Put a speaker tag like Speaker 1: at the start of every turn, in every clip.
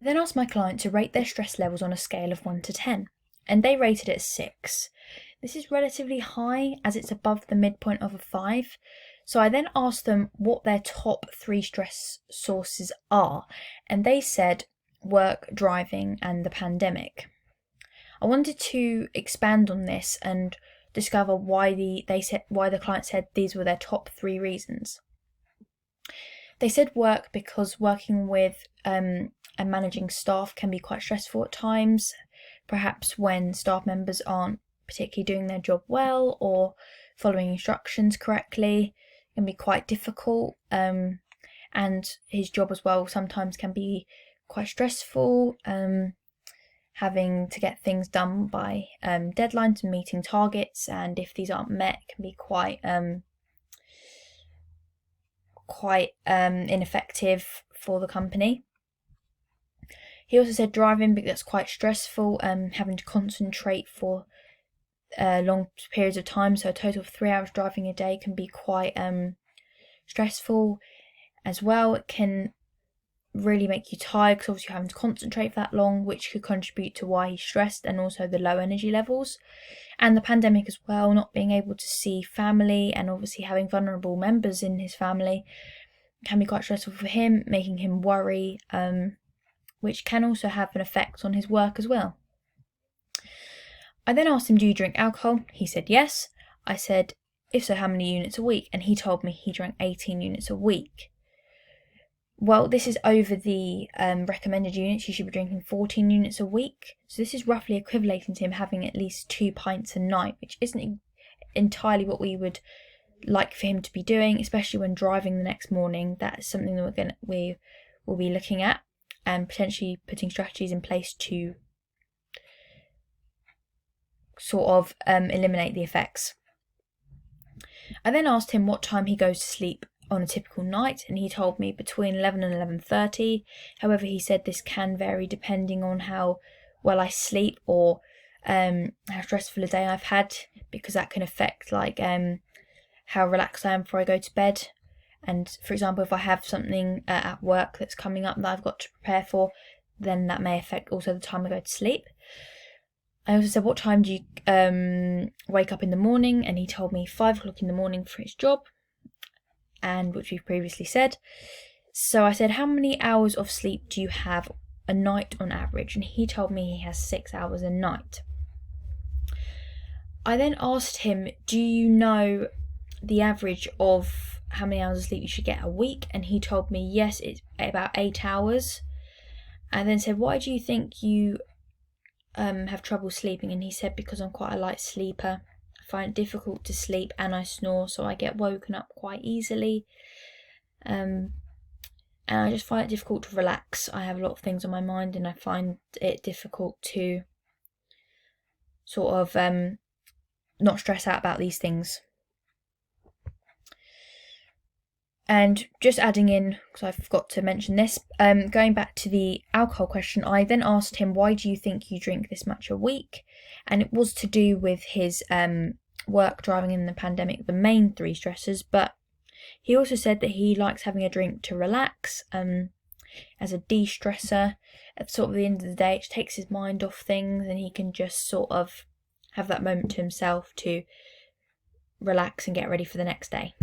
Speaker 1: Then asked my client to rate their stress levels on a scale of 1 to 10, and they rated it 6. This is relatively high as it's above the midpoint of a 5. So I then asked them what their top 3 stress sources are, and they said work, driving, and the pandemic. I wanted to expand on this and discover why the client said these were their top 3 reasons. They said work because working with and managing staff can be quite stressful at times, perhaps when staff members aren't particularly doing their job well or following instructions correctly. It can be quite difficult, and his job as well sometimes can be quite stressful, having to get things done by deadlines and meeting targets, and if these aren't met, it can be quite ineffective for the company. He also said driving, because that's quite stressful, having to concentrate for long periods of time, so a total of 3 hours driving a day can be quite stressful as well. It can really make you tired because obviously you're having to concentrate for that long, which could contribute to why he's stressed, and also the low energy levels. And the pandemic as well, not being able to see family and obviously having vulnerable members in his family can be quite stressful for him, making him worry, which can also have an effect on his work as well. I then asked him, do you drink alcohol? He said yes. I said, if so, how many units a week? And he told me he drank 18 units a week. Well, this is over the recommended units. You should be drinking 14 units a week. So this is roughly equivalating to him having at least 2 pints a night, which isn't entirely what we would like for him to be doing, especially when driving the next morning. That is something that we will be looking at and potentially putting strategies in place to sort of eliminate the effects. I then asked him what time he goes to sleep on a typical night, and he told me between 11 and 11:30. However, he said this can vary depending on how well I sleep or how stressful a day I've had, because that can affect how relaxed I am before I go to bed. And for example, if I have something at work that's coming up that I've got to prepare for, then that may affect also the time I go to sleep. I also said, what time do you wake up in the morning? And he told me 5 o'clock in the morning for his job, and which we've previously said. So I said, how many hours of sleep do you have a night on average? And he told me he has 6 hours a night. I then asked him, do you know the average of how many hours of sleep you should get a week? And he told me, yes, it's about 8 hours. I then said, why do you think you have trouble sleeping? And he said, because I'm quite a light sleeper. I find it difficult to sleep and I snore, so I get woken up quite easily. And I just find it difficult to relax. I have a lot of things on my mind and I find it difficult to sort of not stress out about these things. And just adding in, because I forgot to mention this, going back to the alcohol question, I then asked him, why do you think you drink this much a week? And it was to do with his work, driving, in the pandemic, the main 3 stressors. But he also said that he likes having a drink to relax, as a de-stressor. At sort of the end of the day, it takes his mind off things and he can just sort of have that moment to himself to relax and get ready for the next day.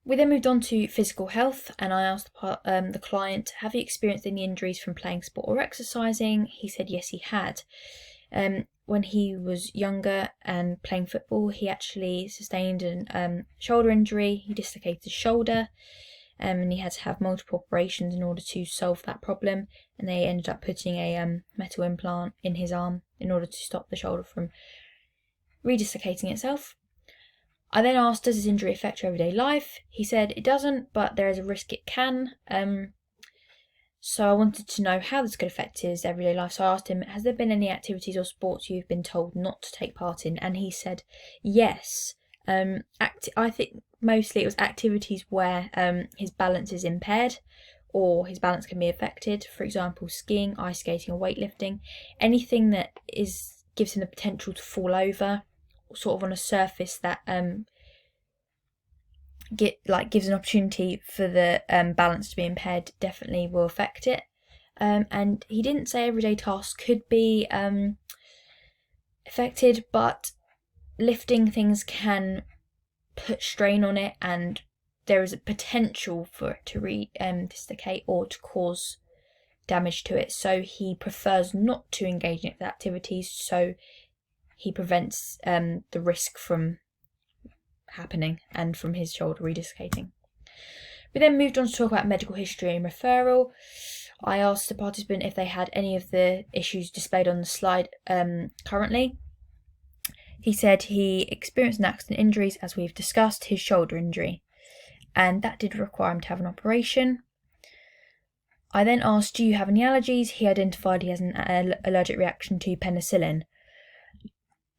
Speaker 1: We then moved on to physical health, and I asked the client, have you experienced any injuries from playing sport or exercising? He said yes, he had. When he was younger and playing football, he actually sustained a shoulder injury. He dislocated his shoulder, and he had to have multiple operations in order to solve that problem, and they ended up putting a metal implant in his arm in order to stop the shoulder from redislocating itself. I then asked, does this injury affect your everyday life? He said it doesn't, but there is a risk it can. So I wanted to know how this could affect his everyday life. So I asked him, has there been any activities or sports you've been told not to take part in? And he said yes. I think mostly it was activities where his balance is impaired or his balance can be affected. For example, skiing, ice skating or weightlifting. Anything that gives him the potential to fall over, sort of on a surface that gives an opportunity for the balance to be impaired, definitely will affect it. And he didn't say everyday tasks could be affected, but lifting things can put strain on it, and there is a potential for it to dislocate or to cause damage to it. So he prefers not to engage in activities, so he prevents the risk from happening and from his shoulder redislocating. We then moved on to talk about medical history and referral. I asked the participant if they had any of the issues displayed on the slide currently. He said he experienced an accident injuries, as we've discussed, his shoulder injury, and that did require him to have an operation. I then asked, do you have any allergies? He identified he has an allergic reaction to penicillin.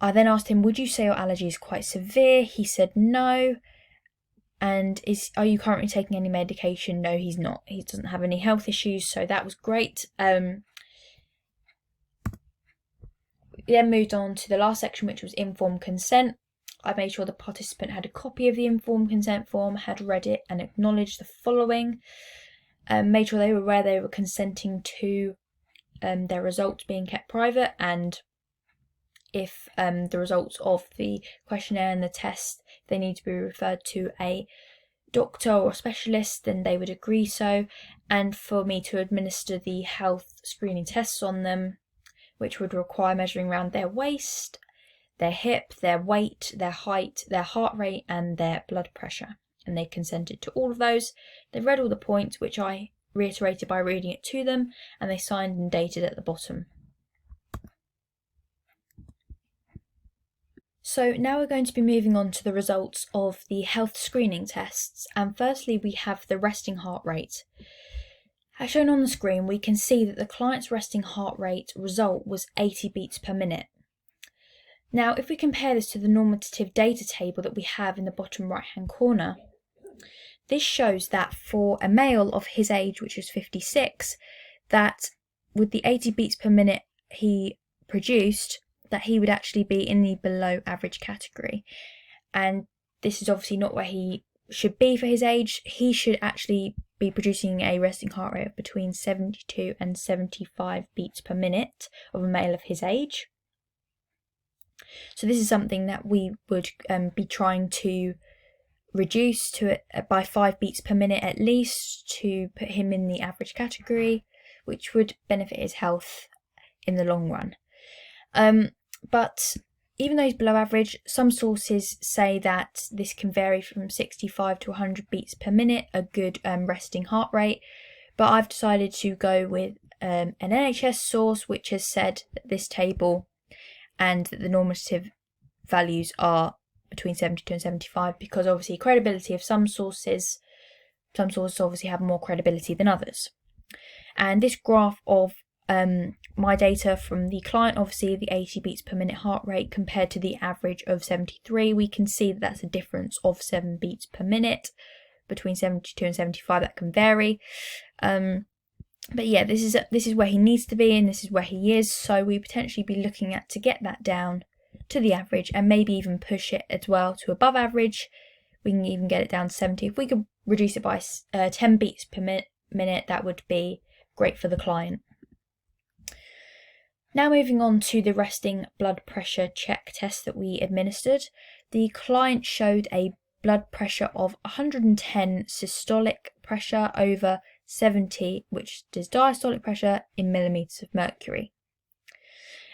Speaker 1: I then asked him, would you say your allergy is quite severe? He said no. And are you currently taking any medication? No, he's not. He doesn't have any health issues, so that was great. We then moved on to the last section, which was informed consent. I made sure the participant had a copy of the informed consent form, had read it and acknowledged the following. Made sure they were aware they were consenting to their results being kept private, and if the results of the questionnaire and the test, they need to be referred to a doctor or specialist, then they would agree so, and for me to administer the health screening tests on them, which would require measuring around their waist, their hip, their weight, their height, their heart rate, and their blood pressure. And they consented to all of those. They read all the points, which I reiterated by reading it to them, and they signed and dated at the bottom. So now we're going to be moving on to the results of the health screening tests, and firstly we have the resting heart rate. As shown on the screen, we can see that the client's resting heart rate result was 80 beats per minute. Now if we compare this to the normative data table that we have in the bottom right hand corner, this shows that for a male of his age, which is 56, that with the 80 beats per minute he produced, that he would actually be in the below average category. And this is obviously not where he should be for his age. He should actually be producing a resting heart rate of between 72 and 75 beats per minute of a male of his age. So this is something that we would be trying to reduce to by 5 beats per minute at least, to put him in the average category, which would benefit his health in the long run. But even though he's below average, some sources say that this can vary from 65 to 100 beats per minute, a good resting heart rate. But I've decided to go with an NHS source, which has said that this table and that the normative values are between 72 and 75, because obviously credibility of some sources obviously have more credibility than others. And this graph of my data from the client, obviously the 80 beats per minute heart rate compared to the average of 73, we can see that that's a difference of 7 beats per minute between 72 and 75. That can vary. But yeah, this is where he needs to be, and this is where he is. So we potentially be looking at to get that down to the average, and maybe even push it as well to above average. We can even get it down to 70. If we could reduce it by 10 beats per minute, that would be great for the client. Now moving on to the resting blood pressure check test that we administered. The client showed a blood pressure of 110 systolic pressure over 70, which is diastolic pressure, in millimeters of mercury.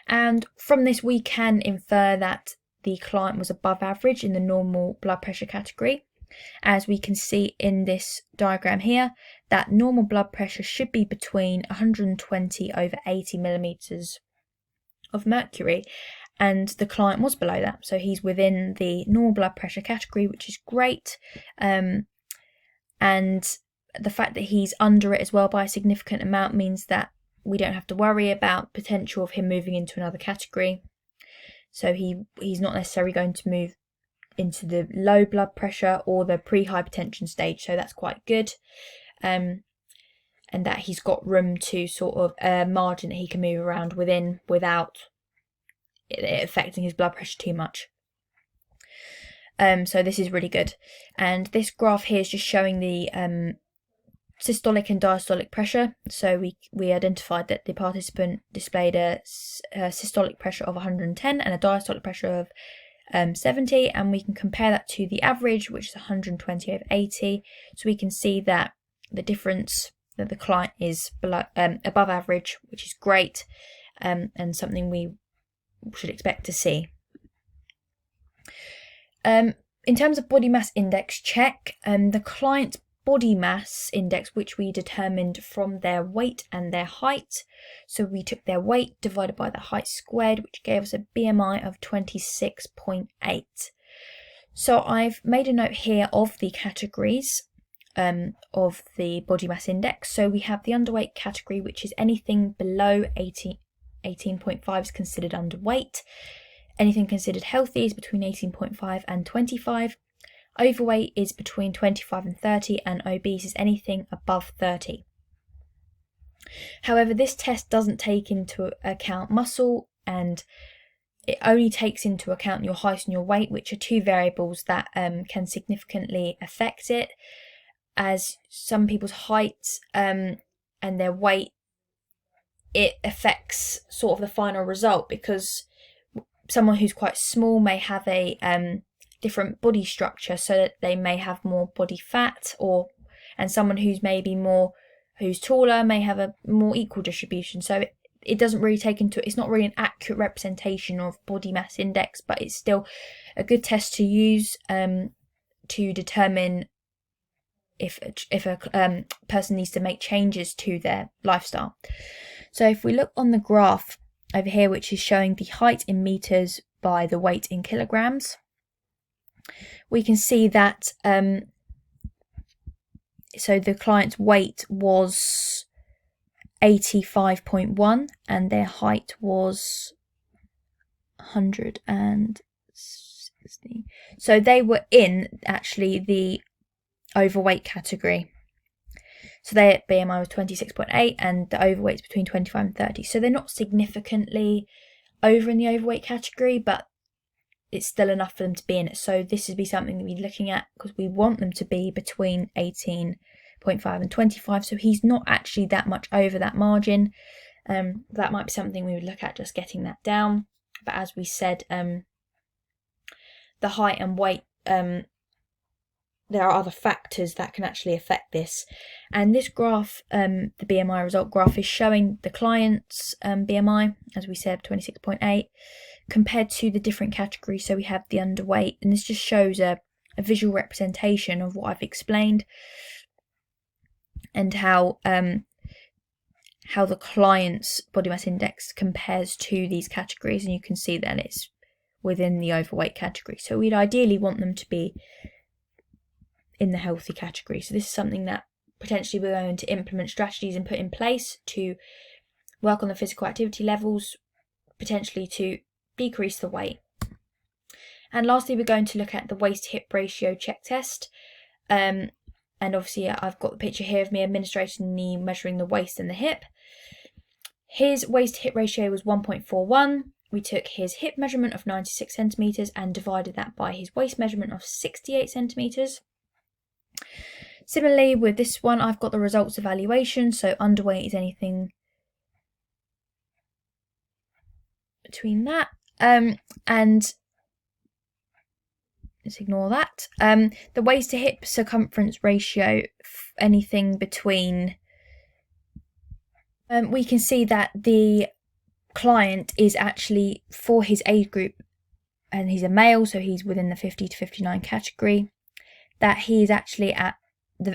Speaker 1: And from this we can infer that the client was above average in the normal blood pressure category. As we can see in this diagram here, that normal blood pressure should be between 120 over 80 millimeters of mercury, and the client was below that, so he's within the normal blood pressure category, which is great. And the fact that he's under it as well by a significant amount means that we don't have to worry about potential of him moving into another category. So he's not necessarily going to move into the low blood pressure or the pre-hypertension stage, so that's quite good. And that he's got room to sort of a margin that he can move around within without it affecting his blood pressure too much. So this is really good. And this graph here is just showing the systolic and diastolic pressure. So we identified that the participant displayed a systolic pressure of 110 and a diastolic pressure of 70, and we can compare that to the average, which is 120 over 80. So we can see that the difference, that the client is below, above average, which is great, and something we should expect to see. In terms of body mass index check, the client's body mass index, which we determined from their weight and their height. So we took their weight divided by the height squared, which gave us a BMI of 26.8. So I've made a note here of the categories of the body mass index. So we have the underweight category, which is anything below 18.5 is considered underweight. Anything considered healthy is between 18.5 and 25. Overweight is between 25 and 30, and obese is anything above 30. However, this test doesn't take into account muscle, and it only takes into account your height and your weight, which are two variables that can significantly affect it, as some people's height and their weight, it affects sort of the final result, because someone who's quite small may have a different body structure, so that they may have more body fat, and someone who's who's taller may have a more equal distribution. So it doesn't really it's not really an accurate representation of body mass index, but it's still a good test to use to determine if a person needs to make changes to their lifestyle. So if we look on the graph over here, which is showing the height in meters by the weight in kilograms, we can see that so the client's weight was 85.1 and their height was 160. So they were in actually the overweight category. So their BMI was 26.8 and the overweight is between 25 and 30. So they're not significantly over in the overweight category, but it's still enough for them to be in it. So this would be something that we're looking at, because we want them to be between 18.5 and 25. So he's not actually that much over that margin. That might be something we would look at, just getting that down. But as we said, the height and weight, there are other factors that can actually affect this. And this graph, the BMI result graph, is showing the client's BMI, as we said, 26.8, compared to the different categories. So we have the underweight, and this just shows a visual representation of what I've explained, and how the client's body mass index compares to these categories. And you can see that it's within the overweight category. So we'd ideally want them to be in the healthy category. So this is something that potentially we're going to implement strategies and put in place to work on the physical activity levels, potentially to decrease the weight. And lastly, we're going to look at the waist hip ratio check test. And obviously I've got the picture here of me administrating the measuring the waist and the hip. His waist hip ratio was 1.41. We took his hip measurement of 96 centimeters and divided that by his waist measurement of 68 centimeters. Similarly with this one, I've got the results evaluation. So underweight is anything between that, and let's ignore that. The waist to hip circumference ratio, anything between, we can see that the client is actually, for his age group, and he's a male, so he's within the 50 to 59 category, that he is actually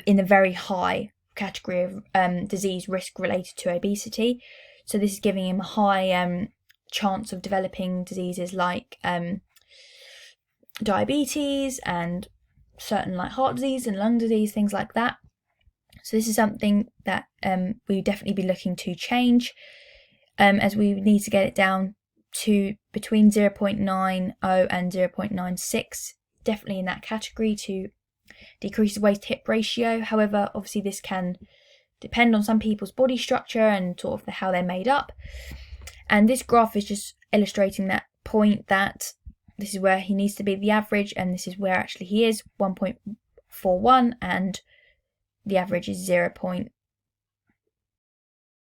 Speaker 1: in the very high category of disease risk related to obesity. So this is giving him a high chance of developing diseases like diabetes and certain like heart disease and lung disease, things like that. So this is something that we definitely be looking to change, as we need to get it down to between 0.90 and 0.96, definitely in that category, to decrease the waist hip ratio. However, obviously this can depend on some people's body structure and sort of how they're made up. And this graph is just illustrating that point, that this is where he needs to be the average, and this is where actually he is, 1.41, and the average is 0.8.